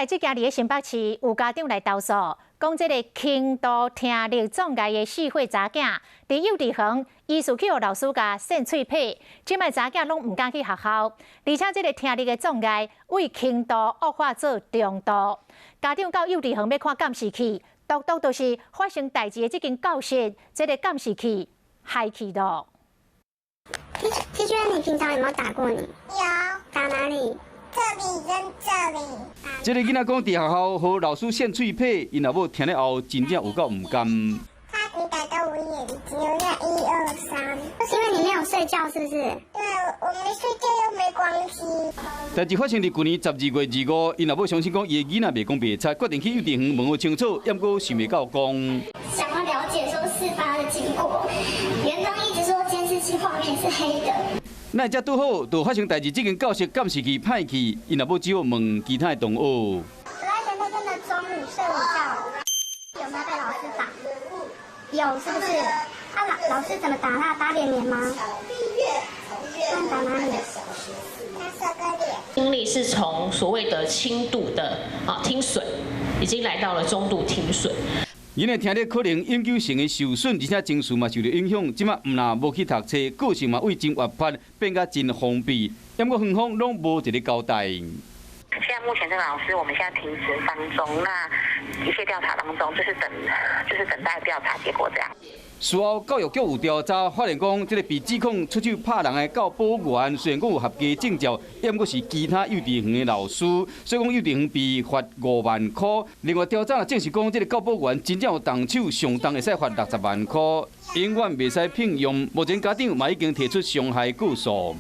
来即家伫新北市有家长来投诉，讲即个轻度听力障碍的4岁查囝，伫幼稚园疑似去互老师甲扇喙皮，即卖查囝拢唔敢去学校，而且即个听力的障碍为轻度恶化做重度。家长到幼稚园要看监视器，独独就是发生代志的即间教室，即个监视器害去了。Teacher， 你平常有没有打过你？有，打哪里？这里跟这里。这个囡仔讲，伫学校和老师扇喙皮，因老母听了后，真正有够唔甘。他你打到我眼睛，有那1、2、3。是因为你没有睡觉，是不是？对，我没睡觉又没关系。代志发生伫去年12月25，因老母相信讲伊的囡仔袂讲袂猜，决定去幼稚园问个清楚，也过想袂到讲。想要了解说事发的经过，园长一直说监视器画面是黑的。那才拄好，就发生代志，这间教室监视器歹去，因老母只好问其他的同学。我在等他真的中午睡午觉，有没有被老师打？有，是不是？老师怎么打他？打脸吗？打哪里？打这个脸。听力是从所谓的轻度的听损，已经来到了中度听损。因的听力可能永久性的受损，而且情绪嘛受到影响。即马唔若无去读册，个性嘛为真活泼，变甲真封闭。不过园方拢无一个交代。现在目前这个老师，我们现在停职当中，那一切调查当中，就是等待调查结果这样。事后，教育局有调查发现讲，这个被指控出手拍人的教保员，虽然讲有合格证照，也毋过是其他幼稚园的老师，所以讲幼稚园被罚5万块。另外调查也证实讲，这个教保员真正有动手，上重会使罚60万块，永远袂使聘用。目前家长嘛已经提出伤害告诉。